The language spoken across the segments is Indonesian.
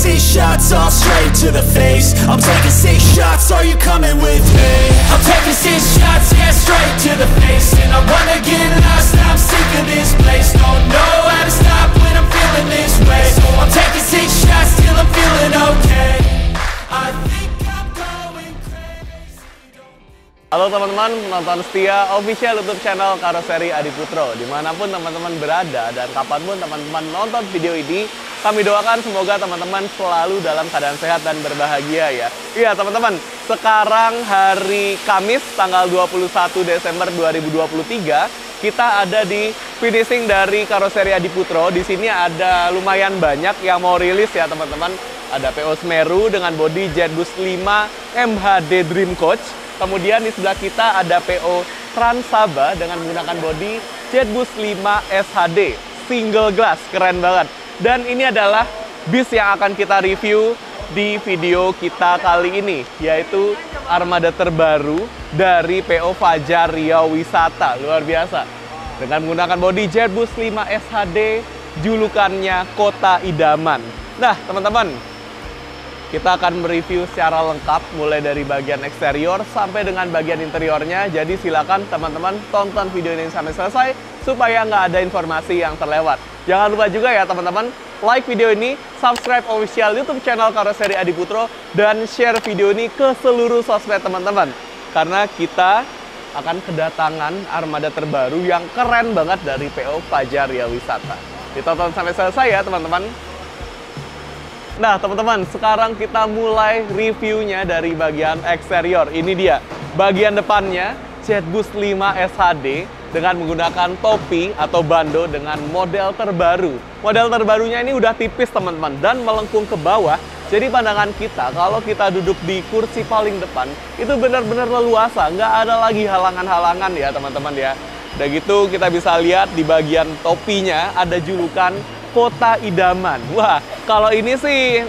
6 shots all straight to the face. I'm taking 6 shots, are you coming with me? I'm taking 6 shots, yeah, straight to the face. And I wanna get lost, I'm sick of this place. Don't know how to stop when I'm feeling this way. So I'm taking 6 shots till I'm feeling okay. I think I'm going crazy. Halo teman-teman, penonton setia official YouTube channel Karoseri Adi Putro. Dimanapun teman-teman berada dan kapanpun teman-teman nonton video ini, kami doakan semoga teman-teman selalu dalam keadaan sehat dan berbahagia ya. Iya teman-teman, sekarang hari Kamis tanggal 21 Desember 2023, kita ada di finishing dari Karoseri Adi Putro. Di sini ada lumayan banyak yang mau rilis ya teman-teman. Ada PO Semeru dengan bodi Jetbus 5 MHD Dream Coach. Kemudian di sebelah kita ada PO Transaba dengan menggunakan bodi Jetbus 5 SHD single glass, keren banget. Dan ini adalah bis yang akan kita review di video kita kali ini, yaitu armada terbaru dari PO Fajar Riau Wisata, luar biasa. Dengan menggunakan bodi Jetbus 5 SHD, julukannya Kota Idaman. Nah teman-teman, kita akan mereview secara lengkap mulai dari bagian eksterior sampai dengan bagian interiornya. Jadi silakan teman-teman tonton video ini sampai selesai supaya nggak ada informasi yang terlewat. Jangan lupa juga ya teman-teman, like video ini, subscribe official YouTube channel Karoseri Adi Putro, dan share video ini ke seluruh sosmed teman-teman. Karena kita akan kedatangan armada terbaru yang keren banget dari PO Fajar Riau Wisata. Ditonton sampai selesai ya teman-teman. Nah teman-teman, sekarang kita mulai reviewnya dari bagian eksterior. Ini dia, bagian depannya Jetbus 5 SHD dengan menggunakan topi atau bando dengan model terbaru. Model terbarunya ini udah tipis teman-teman dan melengkung ke bawah. Jadi pandangan kita kalau kita duduk di kursi paling depan itu benar-benar leluasa, nggak ada lagi halangan-halangan ya teman-teman ya. Udah gitu kita bisa lihat di bagian topinya ada julukan Kota Idaman. Wah, kalau ini sih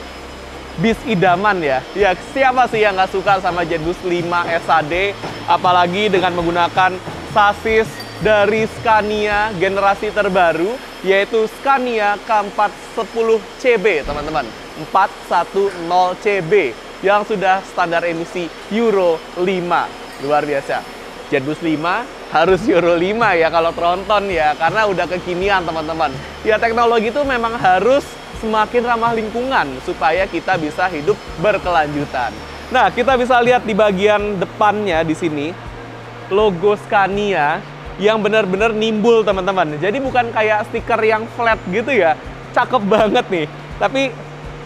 bis idaman ya. Ya, siapa sih yang nggak suka sama Jetbus 5 SHD? Apalagi dengan menggunakan sasis dari Scania generasi terbaru, yaitu Scania K410CB, teman-teman. 410CB yang sudah standar emisi Euro 5. Luar biasa. Jetbus 5 harus Euro 5 ya kalau tronton ya, karena udah kekinian teman-teman. Ya teknologi itu memang harus semakin ramah lingkungan supaya kita bisa hidup berkelanjutan. Nah, kita bisa lihat di bagian depannya di sini logo Scania yang benar-benar nimbul teman-teman. Jadi bukan kayak stiker yang flat gitu ya. Cakep banget nih. Tapi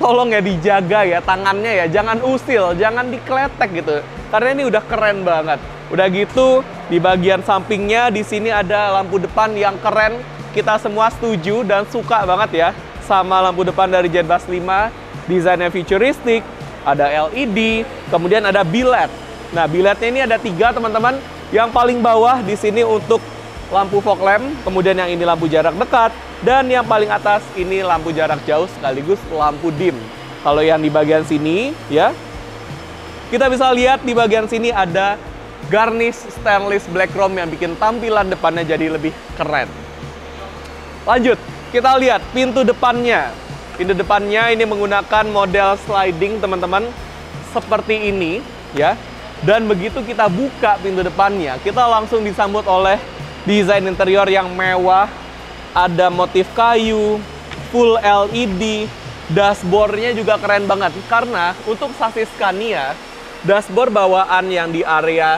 tolong ya dijaga ya tangannya ya, jangan usil, jangan dikletek gitu. Karena ini udah keren banget. Udah gitu, di bagian sampingnya di sini ada lampu depan yang keren. Kita semua setuju dan suka banget ya sama lampu depan dari Jetbus 5. Desainnya futuristik, ada LED, kemudian ada bilet. Nah, biletnya ini ada 3 teman-teman. Yang paling bawah di sini untuk lampu fog lamp, kemudian yang ini lampu jarak dekat, dan yang paling atas ini lampu jarak jauh sekaligus lampu dim. Kalau yang di bagian sini ya, kita bisa lihat di bagian sini ada garnish stainless black chrome yang bikin tampilan depannya jadi lebih keren. Lanjut, kita lihat pintu depannya. Pintu depannya ini menggunakan model sliding teman-teman, seperti ini ya. Dan begitu kita buka pintu depannya, kita langsung disambut oleh desain interior yang mewah. Ada motif kayu, full LED, dashboardnya juga keren banget. Karena untuk sasis Scania, dashboard bawaan yang di area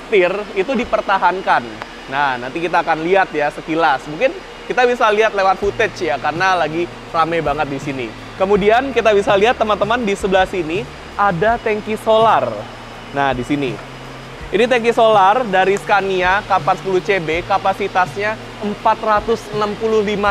setir itu dipertahankan. Nah, nanti kita akan lihat ya sekilas. Mungkin kita bisa lihat lewat footage ya, karena lagi rame banget di sini. Kemudian kita bisa lihat teman-teman di sebelah sini ada tangki solar. Nah, di sini. Ini tangki solar dari Scania K410CB, kapasitasnya 465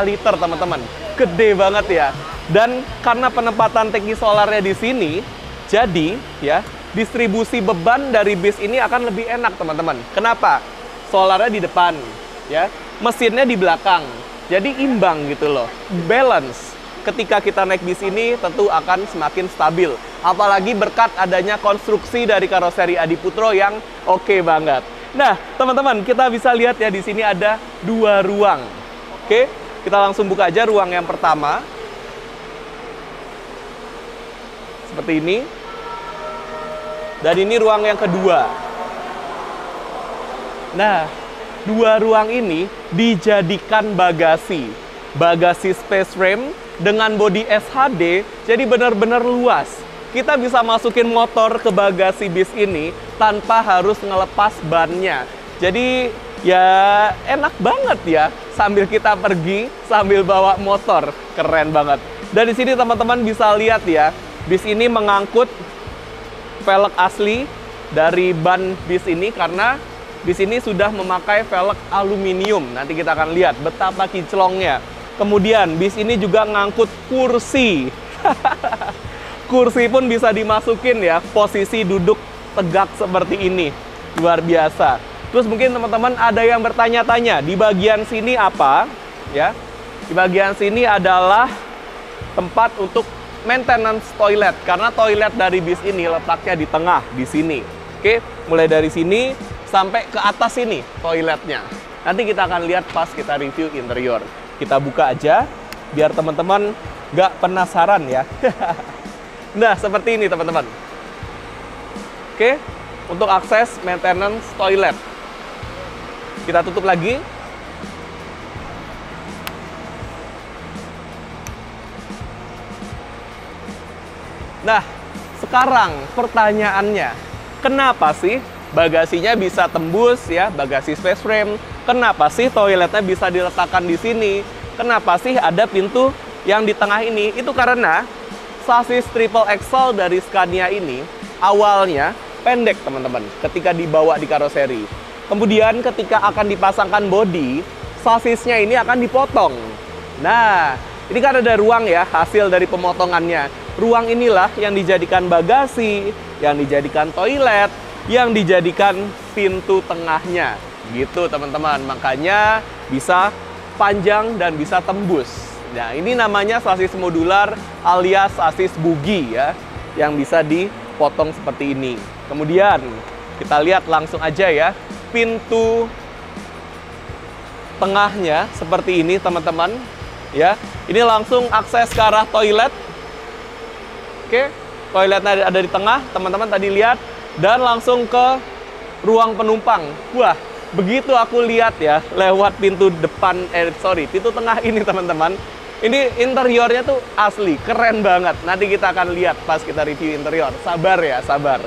liter teman-teman. Gede banget ya. Dan karena penempatan tangki solarnya di sini, jadi ya distribusi beban dari bis ini akan lebih enak teman-teman. Kenapa? Solarnya di depan ya, mesinnya di belakang. Jadi imbang gitu loh, balance. Ketika kita naik bis ini tentu akan semakin stabil. Apalagi berkat adanya konstruksi dari Karoseri Adi Putro yang oke banget. Nah, teman-teman, kita bisa lihat ya di sini ada 2 ruang. Oke, kita langsung buka aja ruang yang pertama. seperti ini. Dan ini ruang yang kedua. Nah, dua ruang ini dijadikan bagasi. Bagasi space frame dengan bodi SHD, jadi benar-benar luas. Kita bisa masukin motor ke bagasi bis ini tanpa harus ngelepas bannya. Jadi ya enak banget ya, sambil kita pergi, sambil bawa motor. Keren banget. Dan di sini teman-teman bisa lihat ya, bis ini mengangkut velg asli dari ban bis ini karena bis ini sudah memakai velg aluminium. Nanti kita akan lihat betapa kinclongnya. Kemudian bis ini juga ngangkut kursi. Kursi pun bisa dimasukin ya, posisi duduk tegak seperti ini. Luar biasa. Terus mungkin teman-teman ada yang bertanya-tanya, di bagian sini apa? Ya. Di bagian sini adalah tempat untuk maintenance toilet, karena toilet dari bis ini letaknya di tengah, di sini. Oke, mulai dari sini sampai ke atas ini toiletnya. Nanti kita akan lihat pas kita review interior. Kita buka aja, biar teman-teman nggak penasaran ya. Nah, seperti ini teman-teman. Oke, untuk akses maintenance toilet. Kita tutup lagi. Nah, sekarang pertanyaannya, kenapa sih bagasinya bisa tembus ya, bagasi space frame? Kenapa sih toiletnya bisa diletakkan di sini? Kenapa sih ada pintu yang di tengah ini? Itu karena sasis triple axle dari Scania ini awalnya pendek teman-teman ketika dibawa di karoseri. Kemudian ketika akan dipasangkan bodi, sasisnya ini akan dipotong. Nah, ini kan ada ruang ya, hasil dari pemotongannya. Ruang inilah yang dijadikan bagasi, yang dijadikan toilet, yang dijadikan pintu tengahnya. Gitu teman-teman, makanya bisa panjang dan bisa tembus. Nah, ini namanya sasis modular alias sasis bugi ya, yang bisa dipotong seperti ini. Kemudian kita lihat langsung aja ya, pintu tengahnya seperti ini teman-teman. Ya, ini langsung akses ke arah toilet. Oke, toiletnya ada di tengah, teman-teman tadi lihat, dan langsung ke ruang penumpang. Wah, begitu aku lihat ya, lewat pintu depan, pintu tengah ini teman-teman. Ini interiornya tuh asli, keren banget. Nanti kita akan lihat pas kita review interior. Sabar ya, sabar.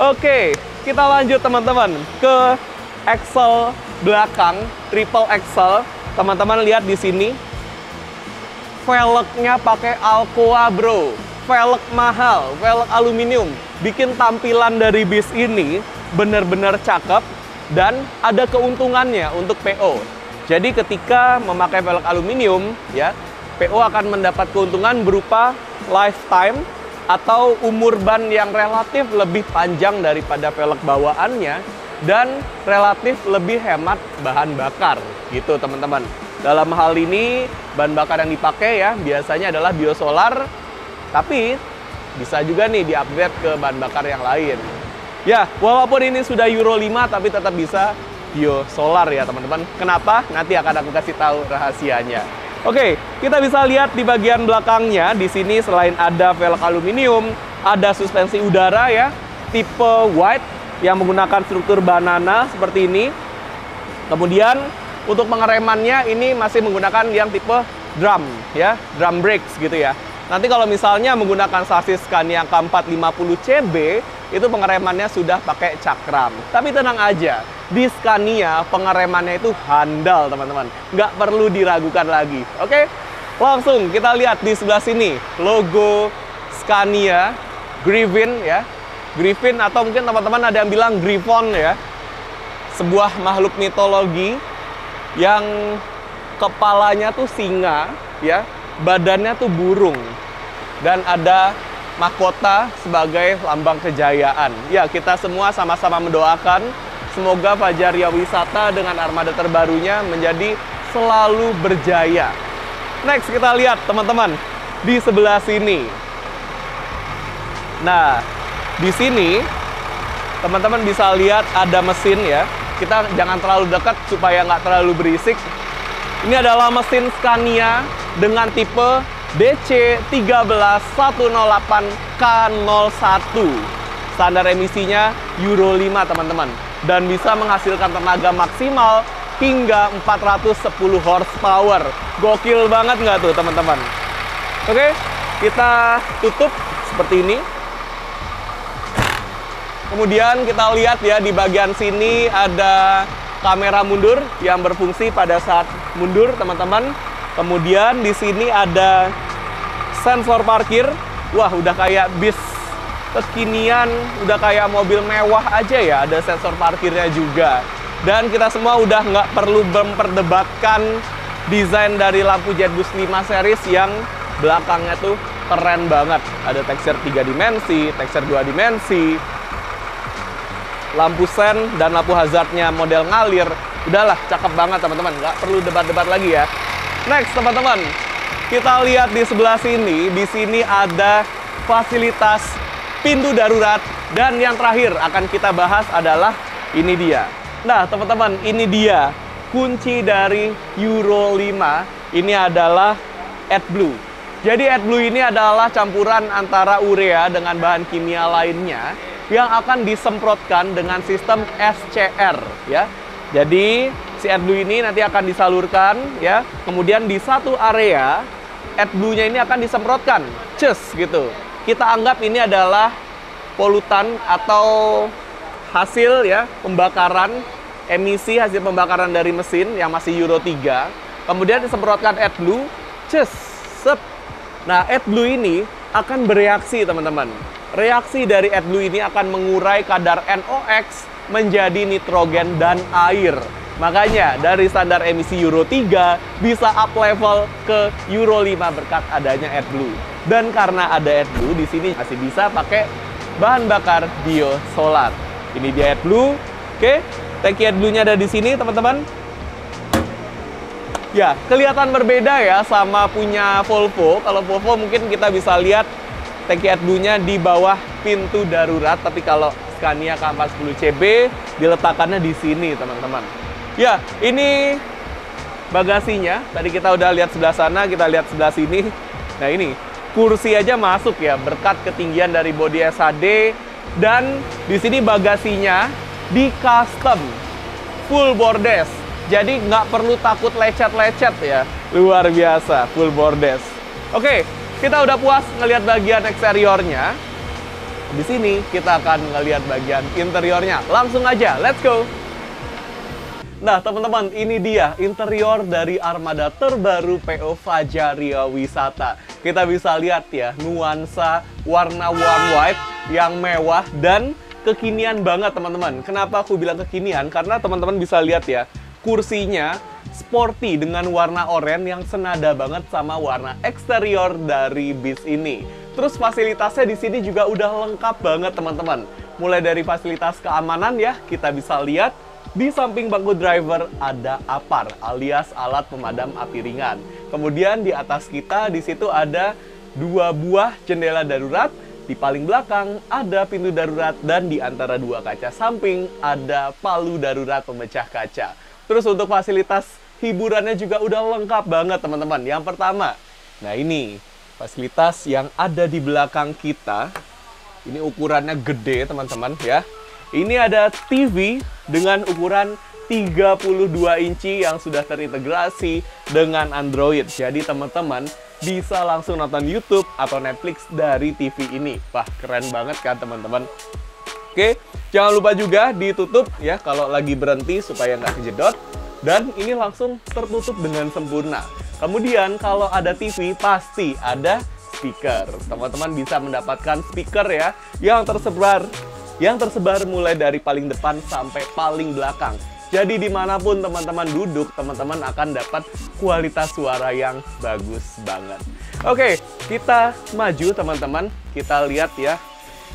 Oke, kita lanjut teman-teman ke axle belakang, triple axle. Teman-teman lihat di sini. Velgnya pakai Alcoa bro, velg mahal, velg aluminium, bikin tampilan dari bis ini benar-benar cakep dan ada keuntungannya untuk PO. Jadi ketika memakai velg aluminium ya, PO akan mendapat keuntungan berupa lifetime atau umur ban yang relatif lebih panjang daripada velg bawaannya dan relatif lebih hemat bahan bakar gitu teman-teman. Dalam hal ini, bahan bakar yang dipakai ya biasanya adalah biosolar, tapi bisa juga nih di-upgrade ke bahan bakar yang lain. Ya, walaupun ini sudah Euro 5, tapi tetap bisa biosolar ya teman-teman. Kenapa? Nanti akan aku kasih tahu rahasianya. Oke, kita bisa lihat di bagian belakangnya, di sini selain ada velg aluminium, ada suspensi udara ya, tipe wide yang menggunakan struktur banana seperti ini. Kemudian untuk pengeremannya ini masih menggunakan yang tipe drum ya, drum brakes gitu ya. Nanti kalau misalnya menggunakan sasis Scania K450CB, itu pengeremannya sudah pakai cakram. Tapi tenang aja, di Scania pengeremannya itu handal teman-teman, nggak perlu diragukan lagi. Oke, langsung kita lihat di sebelah sini logo Scania Griffin ya, Griffin atau mungkin teman-teman ada yang bilang Griffon ya, sebuah makhluk mitologi yang kepalanya tuh singa ya, badannya tuh burung, dan ada mahkota sebagai lambang kejayaan. Ya, kita semua sama-sama mendoakan semoga Fajaria Wisata dengan armada terbarunya menjadi selalu berjaya. Next kita lihat teman-teman di sebelah sini. Nah, di sini teman-teman bisa lihat ada mesin ya. Kita jangan terlalu dekat supaya nggak terlalu berisik. Ini adalah mesin Scania dengan tipe DC13108K01. Standar emisinya Euro 5, teman-teman. Dan bisa menghasilkan tenaga maksimal hingga 410 horsepower. Gokil banget nggak tuh, teman-teman? Oke, kita tutup seperti ini. Kemudian kita lihat ya, di bagian sini ada kamera mundur yang berfungsi pada saat mundur, teman-teman. Kemudian di sini ada sensor parkir. Wah, udah kayak bis kekinian, udah kayak mobil mewah aja ya, ada sensor parkirnya juga. Dan kita semua udah nggak perlu memperdebatkan desain dari lampu Jetbus 5 series yang belakangnya tuh keren banget. Ada tekstur 3 dimensi, tekstur 2 dimensi, lampu sen dan lampu hazardnya model ngalir. Udahlah, cakep banget teman-teman, nggak perlu debat-debat lagi ya. Next teman-teman, kita lihat di sebelah sini. Di sini ada fasilitas pintu darurat. Dan yang terakhir akan kita bahas adalah ini dia. Nah teman-teman, ini dia kunci dari Euro 5. Ini adalah AdBlue. Jadi AdBlue ini adalah campuran antara urea dengan bahan kimia lainnya yang akan disemprotkan dengan sistem SCR ya. Jadi si AdBlue ini nanti akan disalurkan ya. Kemudian di satu area AdBlue-nya ini akan disemprotkan. Gitu. Kita anggap ini adalah polutan atau hasil ya pembakaran, emisi hasil pembakaran dari mesin yang masih Euro 3. Kemudian disemprotkan AdBlue. Sep. Nah, AdBlue ini akan bereaksi, teman-teman. Reaksi dari AdBlue ini akan mengurai kadar NOx menjadi nitrogen dan air. Makanya dari standar emisi Euro 3 bisa up level ke Euro 5 berkat adanya AdBlue. Dan karena ada AdBlue di sini masih bisa pakai bahan bakar biosolar. Ini dia AdBlue. Oke, tangki AdBlue-nya ada di sini, teman-teman. Ya, kelihatan berbeda ya sama punya Volvo. Kalau Volvo mungkin kita bisa lihat tangki AdBlue-nya di bawah pintu darurat, tapi kalau Scania K410CB diletakkannya di sini, teman-teman. Ya, ini bagasinya. Tadi kita udah lihat sebelah sana, kita lihat sebelah sini. Nah, ini kursi aja masuk ya berkat ketinggian dari bodi SHD. Dan di sini bagasinya di custom full bordes. Jadi nggak perlu takut lecet-lecet ya. Luar biasa, full bordes. Oke, kita udah puas ngelihat bagian eksteriornya. Di sini kita akan ngelihat bagian interiornya. Langsung aja, let's go! Nah, teman-teman, ini dia interior dari armada terbaru PO Fajaria Wisata. Kita bisa lihat ya, nuansa warna warm white yang mewah dan kekinian banget, teman-teman. Kenapa aku bilang kekinian? Karena teman-teman bisa lihat ya, kursinya sporty dengan warna oranye yang senada banget sama warna eksterior dari bis ini. Terus fasilitasnya di sini juga udah lengkap banget, teman-teman. Mulai dari fasilitas keamanan ya, kita bisa lihat di samping bangku driver ada APAR alias alat pemadam api ringan. Kemudian di atas kita di situ ada 2 buah jendela darurat. Di paling belakang ada pintu darurat dan di antara 2 kaca samping ada palu darurat pemecah kaca. Terus untuk fasilitas hiburannya juga udah lengkap banget, teman-teman. Yang pertama, nah ini fasilitas yang ada di belakang kita. Ini ukurannya gede, teman-teman ya. Ini ada TV dengan ukuran 32 inci yang sudah terintegrasi dengan Android. Jadi teman-teman bisa langsung nonton YouTube atau Netflix dari TV ini. Wah, keren banget kan teman-teman? Oke, jangan lupa juga ditutup ya kalau lagi berhenti supaya nggak kejedot. Dan ini langsung tertutup dengan sempurna. Kemudian kalau ada TV pasti ada speaker. Teman-teman bisa mendapatkan speaker ya yang tersebar mulai dari paling depan sampai paling belakang. Jadi dimanapun teman-teman duduk, teman-teman akan dapat kualitas suara yang bagus banget. Oke, kita maju teman-teman. Kita lihat ya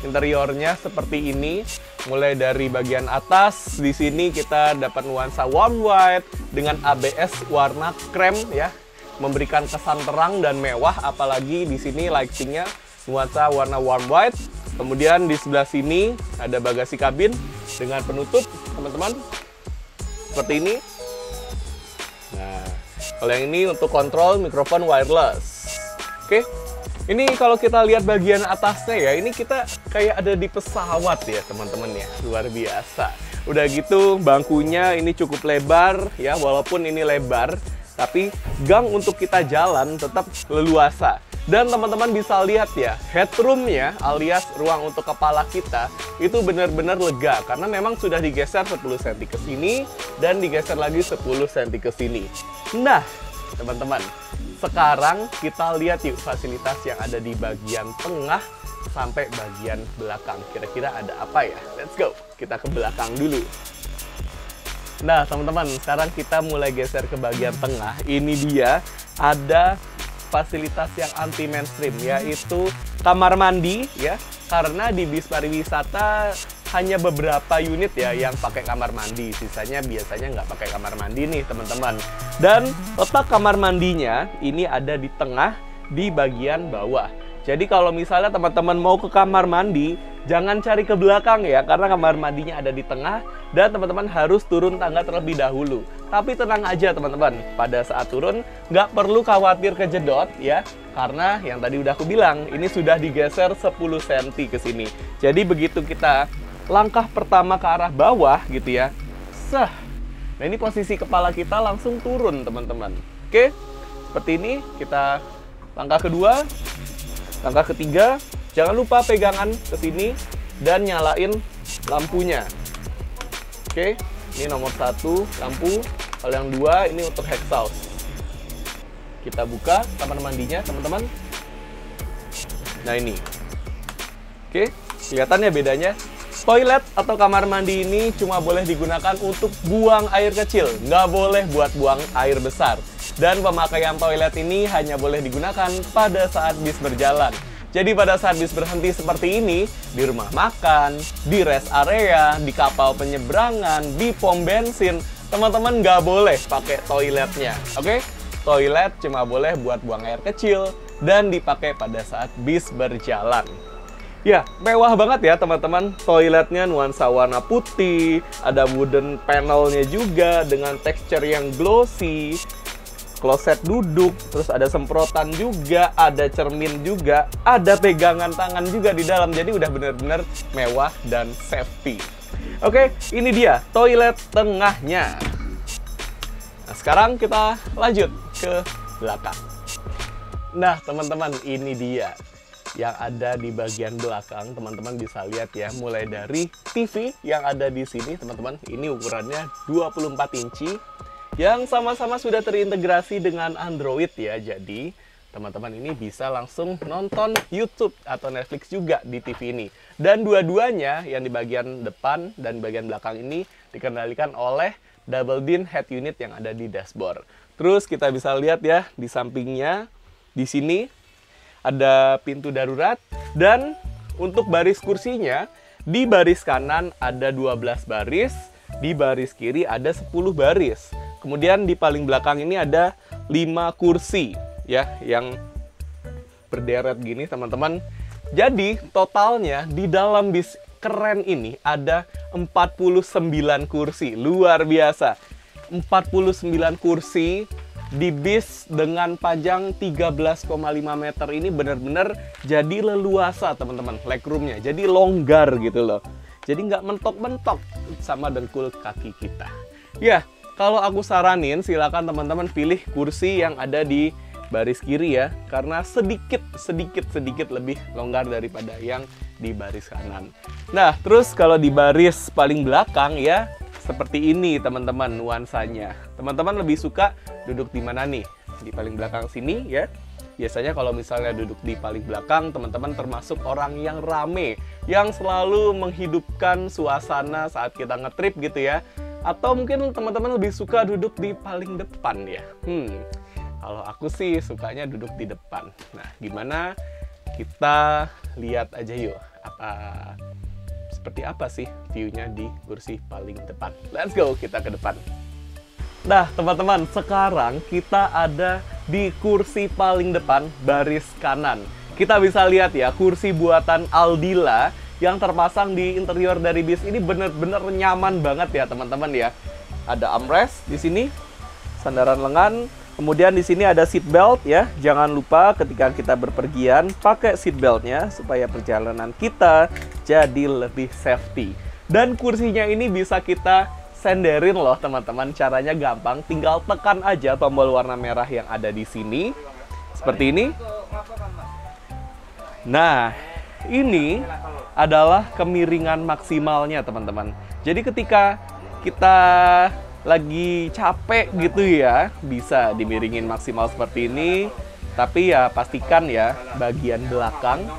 interiornya seperti ini. Mulai dari bagian atas, di sini kita dapat nuansa warm white dengan ABS warna krem ya, memberikan kesan terang dan mewah. Apalagi di sini lightingnya nuansa warna warm white. Kemudian di sebelah sini ada bagasi kabin dengan penutup, teman-teman. Seperti ini. Nah, kalau yang ini untuk kontrol mikrofon wireless. Oke. Ini kalau kita lihat bagian atasnya ya, ini kita kayak ada di pesawat ya teman-teman ya, luar biasa. Udah gitu bangkunya ini cukup lebar ya, walaupun ini lebar, tapi gang untuk kita jalan tetap leluasa. Dan teman-teman bisa lihat ya, headroomnya alias ruang untuk kepala kita itu benar-benar lega, karena memang sudah digeser 10 cm ke sini dan digeser lagi 10 cm ke sini. Nah, teman-teman, sekarang kita lihat yuk fasilitas yang ada di bagian tengah sampai bagian belakang. Kira-kira ada apa ya? Let's go, kita ke belakang dulu. Nah, teman-teman, sekarang kita mulai geser ke bagian tengah. Ini dia, ada fasilitas yang anti mainstream, yaitu kamar mandi ya. Karena di bis pariwisata hanya beberapa unit ya yang pakai kamar mandi, sisanya biasanya nggak pakai kamar mandi nih teman-teman. Dan letak kamar mandinya ini ada di tengah di bagian bawah. Jadi kalau misalnya teman-teman mau ke kamar mandi, jangan cari ke belakang ya, karena kamar mandinya ada di tengah dan teman-teman harus turun tangga terlebih dahulu. Tapi tenang aja teman-teman, pada saat turun nggak perlu khawatir kejedot ya, karena yang tadi udah aku bilang, ini sudah digeser 10 cm ke sini. Jadi begitu kita langkah pertama ke arah bawah gitu ya, nah ini posisi kepala kita langsung turun teman-teman. Oke, seperti ini. Kita langkah kedua, langkah ketiga, jangan lupa pegangan ke sini dan nyalain lampunya. Oke, ini nomor 1 lampu. Kalau yang 2 ini untuk exhaust. Kita buka kamar mandinya teman-teman. Nah ini, oke, kelihatan ya bedanya. Toilet atau kamar mandi ini cuma boleh digunakan untuk buang air kecil, nggak boleh buat buang air besar. Dan pemakaian toilet ini hanya boleh digunakan pada saat bis berjalan. Jadi pada saat bis berhenti seperti ini, di rumah makan, di rest area, di kapal penyeberangan, di pom bensin, teman-teman nggak boleh pakai toiletnya. Oke? Toilet cuma boleh buat buang air kecil dan dipakai pada saat bis berjalan. Ya, mewah banget ya teman-teman. Toiletnya nuansa warna putih, ada wooden panelnya juga dengan tekstur yang glossy. Kloset duduk, terus ada semprotan juga, ada cermin juga, ada pegangan tangan juga di dalam. Jadi udah bener-bener mewah dan safety. Oke, ini dia toilet tengahnya. Nah, sekarang kita lanjut ke belakang. Nah, teman-teman, ini dia yang ada di bagian belakang. Teman-teman bisa lihat ya, mulai dari TV yang ada di sini, teman-teman. Ini ukurannya 24 inci. Yang sama-sama sudah terintegrasi dengan Android ya. Jadi teman-teman ini bisa langsung nonton YouTube atau Netflix juga di TV ini. Dan dua-duanya yang di bagian depan dan bagian belakang ini dikendalikan oleh double din head unit yang ada di dashboard. Terus kita bisa lihat ya di sampingnya, di sini ada pintu darurat. Dan untuk baris kursinya, di baris kanan ada 12 baris, di baris kiri ada 10 baris. Kemudian di paling belakang ini ada 5 kursi ya yang berderet gini teman-teman. Jadi totalnya di dalam bis keren ini ada 49 kursi. Luar biasa. 49 kursi di bis dengan panjang 13,5 meter ini benar-benar jadi leluasa teman-teman. Legroomnya jadi longgar gitu loh. Jadi nggak mentok-mentok sama dengkul kaki kita. Ya, kalau aku saranin, silakan teman-teman pilih kursi yang ada di baris kiri ya, karena sedikit lebih longgar daripada yang di baris kanan. Nah, terus kalau di baris paling belakang ya, seperti ini teman-teman nuansanya. Teman-teman lebih suka duduk di mana nih? Di paling belakang sini ya. Biasanya kalau misalnya duduk di paling belakang, teman-teman termasuk orang yang rame, yang selalu menghidupkan suasana saat kita ngetrip gitu ya. Atau mungkin teman-teman lebih suka duduk di paling depan ya. Kalau aku sih sukanya duduk di depan. Nah, gimana? Kita lihat aja yuk. Seperti apa sih view-nya di kursi paling depan. Let's go, kita ke depan. Nah, teman-teman, sekarang kita ada di kursi paling depan, baris kanan. Kita bisa lihat ya, kursi buatan Aldila yang terpasang di interior dari bis ini bener-bener nyaman banget ya teman-teman ya. Ada armrest di sini, sandaran lengan, Kemudian di sini ada seat belt ya. Jangan lupa ketika kita berpergian pakai seat beltnya supaya perjalanan kita jadi lebih safety. Dan kursinya ini bisa kita senderin loh teman-teman. Caranya gampang, tinggal tekan aja tombol warna merah yang ada di sini. Seperti ini. Nah, ini adalah kemiringan maksimalnya teman-teman. Jadi ketika kita lagi capek gitu ya, bisa dimiringin maksimal seperti ini. Tapi ya pastikan ya bagian belakang,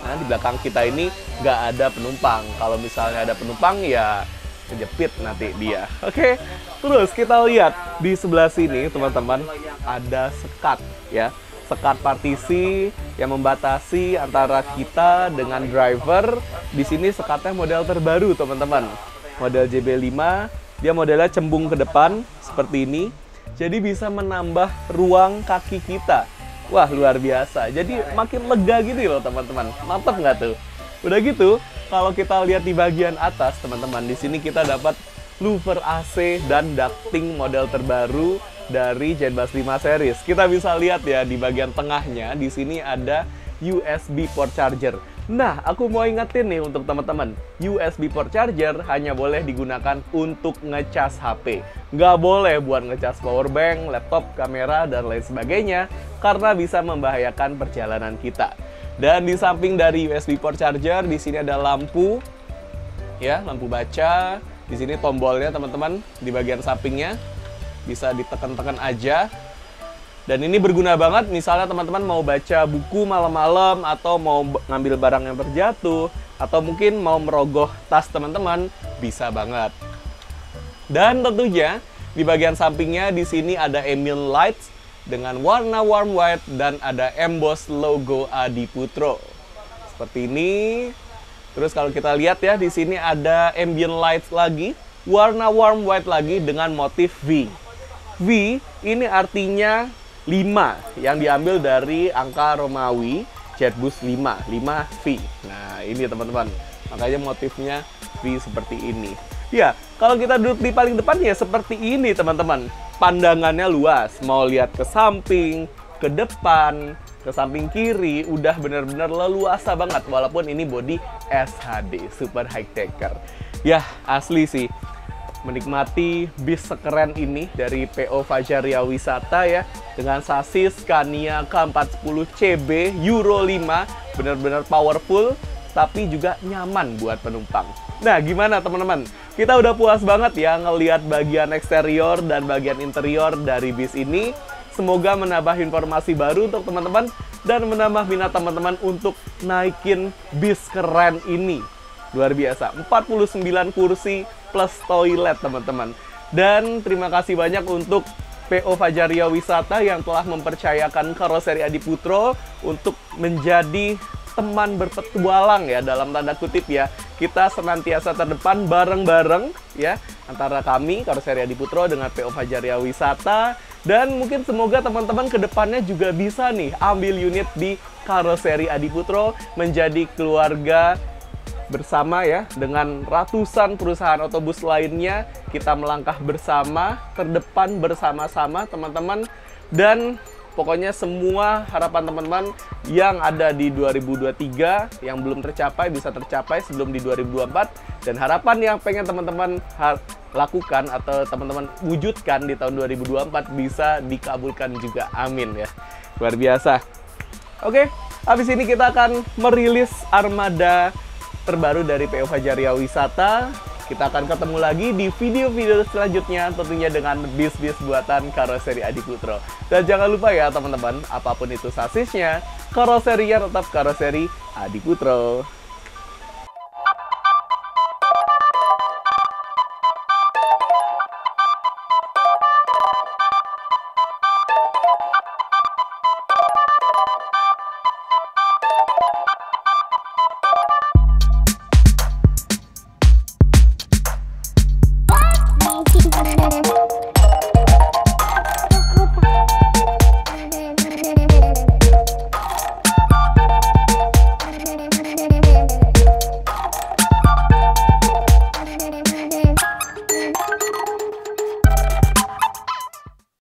nah di belakang kita ini nggak ada penumpang. Kalau misalnya ada penumpang ya kejepit nanti dia. Oke, terus kita lihat di sebelah sini teman-teman ada sekat ya, sekat partisi yang membatasi antara kita dengan driver. Di sini sekatnya model terbaru teman-teman, model JB5. Dia modelnya cembung ke depan seperti ini, jadi bisa menambah ruang kaki kita. Wah, luar biasa. Jadi makin lega gitu loh teman-teman. Mantap nggak tuh? Udah gitu, kalau kita lihat di bagian atas teman-teman, di sini kita dapat louver AC dan ducting model terbaru dari Jetbus 5 series. Kita bisa lihat ya di bagian tengahnya, di sini ada USB port charger. Nah, aku mau ingetin nih untuk teman-teman, USB port charger hanya boleh digunakan untuk ngecas HP. Nggak boleh buat ngecas powerbank, laptop, kamera, dan lain sebagainya, karena bisa membahayakan perjalanan kita. Dan di samping dari USB port charger, di sini ada lampu, ya, lampu baca. Di sini tombolnya teman-teman, di bagian sampingnya, bisa ditekan-tekan aja. Dan ini berguna banget, misalnya teman-teman mau baca buku malam-malam, atau mau ngambil barang yang terjatuh, atau mungkin mau merogoh tas teman-teman, bisa banget. Dan tentunya, di bagian sampingnya di sini ada ambient lights dengan warna warm white, dan ada emboss logo Adiputro. Seperti ini. Terus kalau kita lihat ya, di sini ada ambient lights lagi, warna warm white lagi dengan motif V. V ini artinya 5 yang diambil dari angka Romawi Jetbus 5V. Nah, ini teman-teman. Makanya motifnya V seperti ini. Ya, kalau kita duduk di paling depan ya seperti ini, teman-teman. Pandangannya luas. Mau lihat ke samping, ke depan, ke samping kiri, udah bener-bener leluasa banget. Walaupun ini bodi SHD, super high taker. Ya, asli sih. Menikmati bis sekeren ini dari PO Fajaria Wisata ya, dengan sasis Scania K410 CB Euro 5, benar-benar powerful tapi juga nyaman buat penumpang. Nah, gimana teman-teman? Kita udah puas banget ya ngelihat bagian eksterior dan bagian interior dari bis ini. Semoga menambah informasi baru untuk teman-teman dan menambah minat teman-teman untuk naikin bis keren ini. Luar biasa, 49 kursi plus toilet teman-teman. Dan terima kasih banyak untuk PO Fajaria Wisata yang telah mempercayakan karoseri Adiputro untuk menjadi teman berpetualang ya, dalam tanda kutip ya. Kita senantiasa terdepan bareng-bareng ya, antara kami karoseri Adiputro dengan PO Fajaria Wisata. Dan mungkin semoga teman-teman kedepannya juga bisa nih ambil unit di karoseri Adiputro, menjadi keluarga bersama ya, dengan ratusan perusahaan otobus lainnya. Kita melangkah bersama, terdepan bersama-sama teman-teman. Dan pokoknya semua harapan teman-teman yang ada di 2023 yang belum tercapai bisa tercapai sebelum di 2024. Dan harapan yang pengen teman-teman lakukan atau teman-teman wujudkan di tahun 2024 bisa dikabulkan juga, amin ya. Luar biasa. Oke, habis ini kita akan merilis armada terbaru dari PO Fajaria Wisata. Kita akan ketemu lagi di video-video selanjutnya, tentunya dengan bis-bis buatan karoseri Adiputro. Dan jangan lupa ya teman-teman, apapun itu sasisnya, karoserinya tetap karoseri Adiputro.